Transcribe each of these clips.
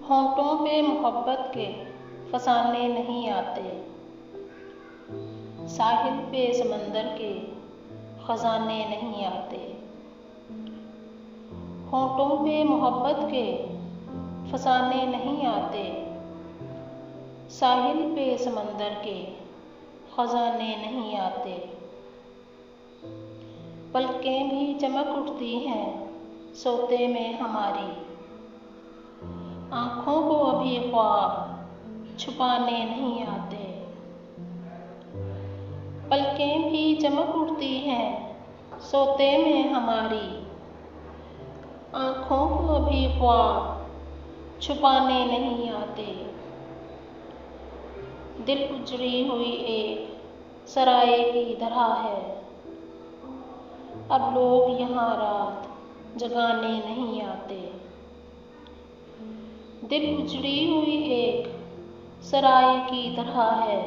होंठों पे मोहब्बत के फसाने नहीं आते, साहिल पे समंदर के खजाने नहीं आते। होंठों पे मोहब्बत के फसाने नहीं आते, साहिल पे समंदर के खजाने नहीं आते। पलकें भी चमक उठती हैं सोते में हमारी, आँखों को अभी ख्वाब छुपाने नहीं आते। पलकें भी चमक उठती हैं सोते में हमारी, आँखों को अभी ख्वाब छुपाने नहीं आते। दिल उजड़ी हुई एक सराय की तरह है, अब लोग यहाँ रात जगाने नहीं आते। दिल उजड़ी हुई एक सराय की तरह है,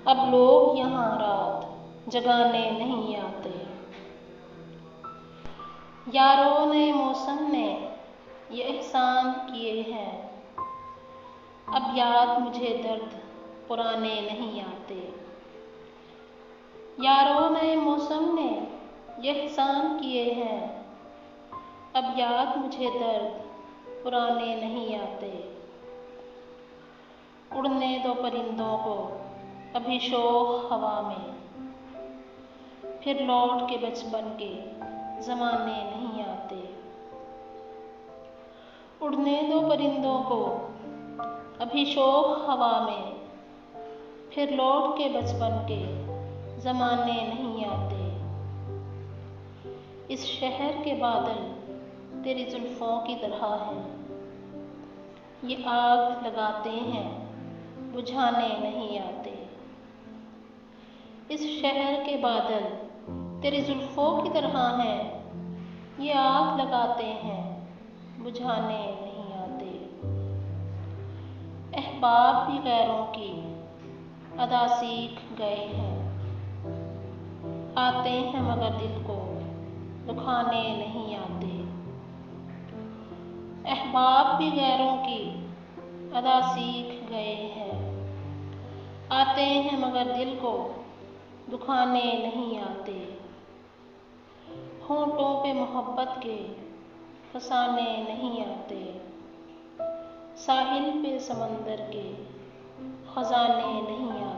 अब लोग यहाँ रात जगाने नहीं आते। यारों ने मौसम ने ये एहसान किए हैं, अब याद मुझे दर्द पुराने नहीं आते। यारों ने मौसम ने ये एहसान किए हैं, अब याद मुझे दर्द पुराने नहीं आते। उड़ने दो परिंदों को अभी शोख हवा में, फिर लौट के बचपन के ज़माने नहीं आते। उड़ने दो परिंदों को अभी शोख हवा में, फिर लौट के बचपन के ज़माने नहीं आते। इस शहर के बादल तेरी जुल्फ़ों की तरह हैं, ये आग लगाते हैं बुझाने नहीं आते। इस शहर के बादल तेरी जुल्फ़ों की तरह हैं, ये आग लगाते हैं बुझाने नहीं आते। अहबाब भी गैरों की अदा सीख गए हैं, आते हैं मगर दिल को दुखाने नहीं आते। अहबाब भी गैरों की अदा सीख गए हैं, आते हैं मगर दिल को दुखाने नहीं आते। होंठों पे मोहब्बत के फसाने नहीं आते, साहिल पे समंदर के खजाने नहीं आते।